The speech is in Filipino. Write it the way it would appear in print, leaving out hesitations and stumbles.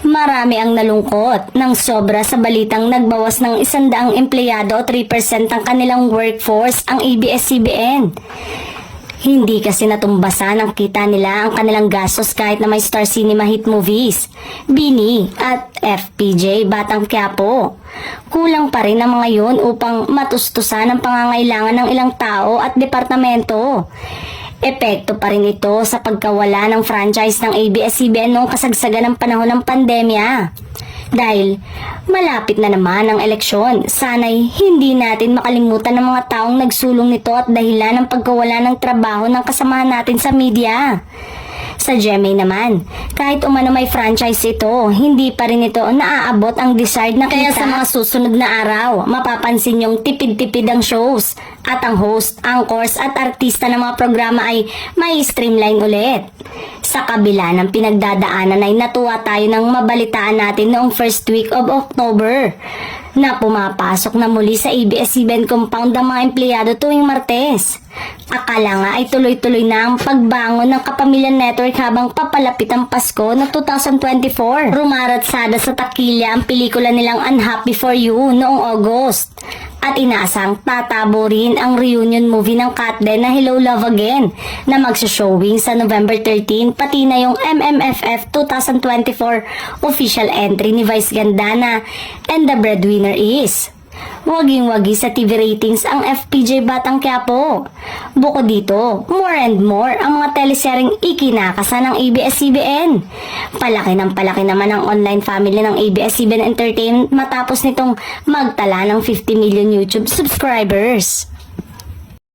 Marami ang nalungkot ng sobra sa balitang nagbawas ng 100 empleyado o 3% ang kanilang workforce ang ABS-CBN. Hindi kasi natumbasan ang kita nila ang kanilang gastos kahit na may Star Cinema hit movies, Bini at FPJ Batang Quiapo. Kulang pa rin ang mga yon upang matustusan ang pangangailangan ng ilang tao at departamento. Epekto pa rin ito sa pagkawala ng franchise ng ABS-CBN noong kasagsagan ng panahon ng pandemya. Dahil malapit na naman ang eleksyon, sana'y hindi natin makalimutan ng mga taong nagsulong nito at dahilan ng pagkawala ng trabaho ng kasamahan natin sa media. Sa GMA naman, kahit umano may franchise ito, hindi pa rin ito naaabot ang desired na kita. Kaya sa mga susunod na araw, mapapansin yung tipid-tipid ang shows at ang host, anchors at artista ng mga programa ay may streamline ulit. Sa kabila ng pinagdadaanan ay natuwa tayo nang mabalitaan natin noong first week of October na pumapasok na muli sa ABS-CBN compound ang mga empleyado tuwing Martes. Akala nga ay tuloy-tuloy na ang pagbangon ng Kapamilya Network habang papalapit ang Pasko na 2024. Rumaratsada sa takilya ang pelikula nilang Unhappy for You noong August. At inaasang tatabo rin ang reunion movie ng Katden na Hello Love Again na magsa-showing sa November 13, pati na yung MMFF 2024 official entry ni Vice Ganda na And the Breadwinner Is. Waging-wagi sa TV ratings ang FPJ Batang Quiapo. Bukod dito, more and more ang mga teleseryeng ikinakasa ng ABS-CBN. Palaki naman ang online family ng ABS-CBN Entertainment matapos nitong magtala ng 50 million YouTube subscribers.